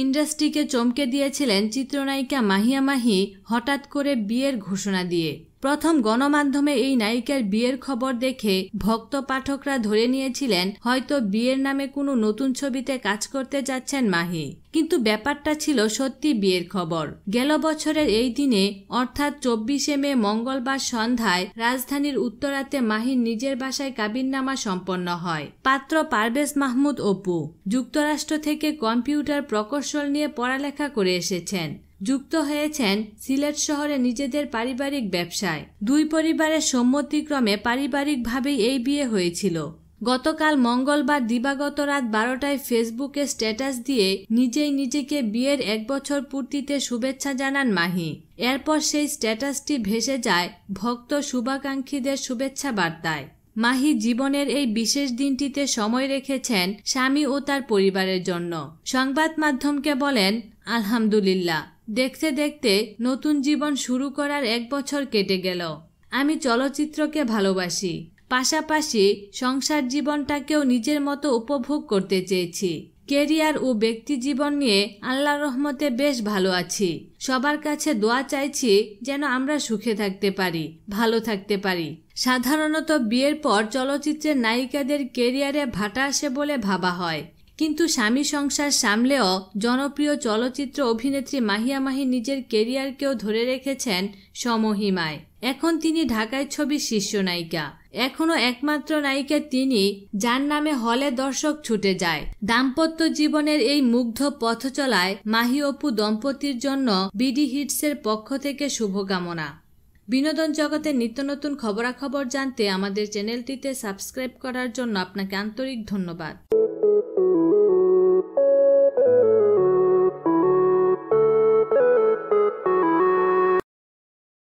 ইন্ডাস্ট্রিকে চমকে দিয়েছিলেন চিত্রনায়িকা মাহিয়া মাহি হঠাৎ করে বিয়ের ঘোষণা দিয়ে। প্রথম গণমাধ্যমে এই নায়িকার বিয়ের খবর দেখে ভক্ত পাঠকরা ধরে নিয়েছিলেন হয়তো বিয়ের নামে কোনো নতুন ছবিতে কাজ করতে যাচ্ছেন মাহি। কিন্তু ব্যাপারটা ছিল সত্যি বিয়ের খবর। গেল বছরের এই দিনে অর্থাৎ 24শে মে মঙ্গলবার সন্ধ্যায় রাজধানীর উত্তরাতে মাহির নিজের বাসায় কাবিননামা সম্পন্ন হয়। পাত্র পারভেজ মাহমুদ অপু যুক্তরাষ্ট্র থেকে কম্পিউটার প্রকৌশল নিয়ে পড়ালেখা করে এসেছেন। যুক্ত হয়েছেন সিলেট শহরে নিজেদের পারিবারিক ব্যবসায়। দুই পরিবারের সম্মতিক্রমে পারিবারিকভাবেই এই বিয়ে হয়েছিল। গতকাল মঙ্গলবার দিবাগত রাত 12টায় ফেসবুকে স্ট্যাটাস দিয়ে নিজেই নিজেকে বিয়ের 1 বছর পূর্তিতে শুভেচ্ছা জানান মাহি। এরপর সেই স্ট্যাটাসটি ভেসে যায় ভক্ত শুভাকাঙ্ক্ষীদের শুভেচ্ছা বার্তায়। মাহি জীবনের এই বিশেষ দিনটিতে সময় রেখেছেন স্বামী ও তার পরিবারের জন্য। সংবাদ মাধ্যমকে বলেন, আলহামদুলিল্লাহ, দেখতে দেখতে নতুন জীবন শুরু করার 1 বছর কেটে গেল। আমি চলচ্চিত্রকে ভালোবাসি, পাশাপাশি সংসার জীবনটাকেও নিজের মতো উপভোগ করতে চেয়েছি। ক্যারিয়ার ও ব্যক্তি জীবন নিয়ে আল্লাহর রহমতে বেশ ভালো আছি। সবার কাছে দোয়া চাইছি যেন আমরা সুখে থাকতে পারি, ভালো থাকতে পারি। সাধারণত বিয়ের পর চলচ্চিত্রের নায়িকাদের ক্যারিয়ারে ভাটা আসে বলে ভাবা হয়, কিন্তু স্বামী সংসার সামলেও জনপ্রিয় চলচ্চিত্র অভিনেত্রী মাহিয়া মাহি নিজের ক্যারিয়ারকেও ধরে রেখেছেন সমহিমায়। এখন তিনি ঢাকায় ছবির শীর্ষ নায়িকা। এখনো একমাত্র নায়িকা তিনি, যার নামে হলে দর্শক ছুটে যায়। দাম্পত্য জীবনের এই মুগ্ধ পথ চলায় মাহি অপু দম্পতির জন্য বিডি হিটসের পক্ষ থেকে শুভকামনা। বিনোদন জগতের নিত্য নতুন খবরাখবর জানতে আমাদের চ্যানেলটিতে সাবস্ক্রাইব করার জন্য আপনাকে আন্তরিক ধন্যবাদ।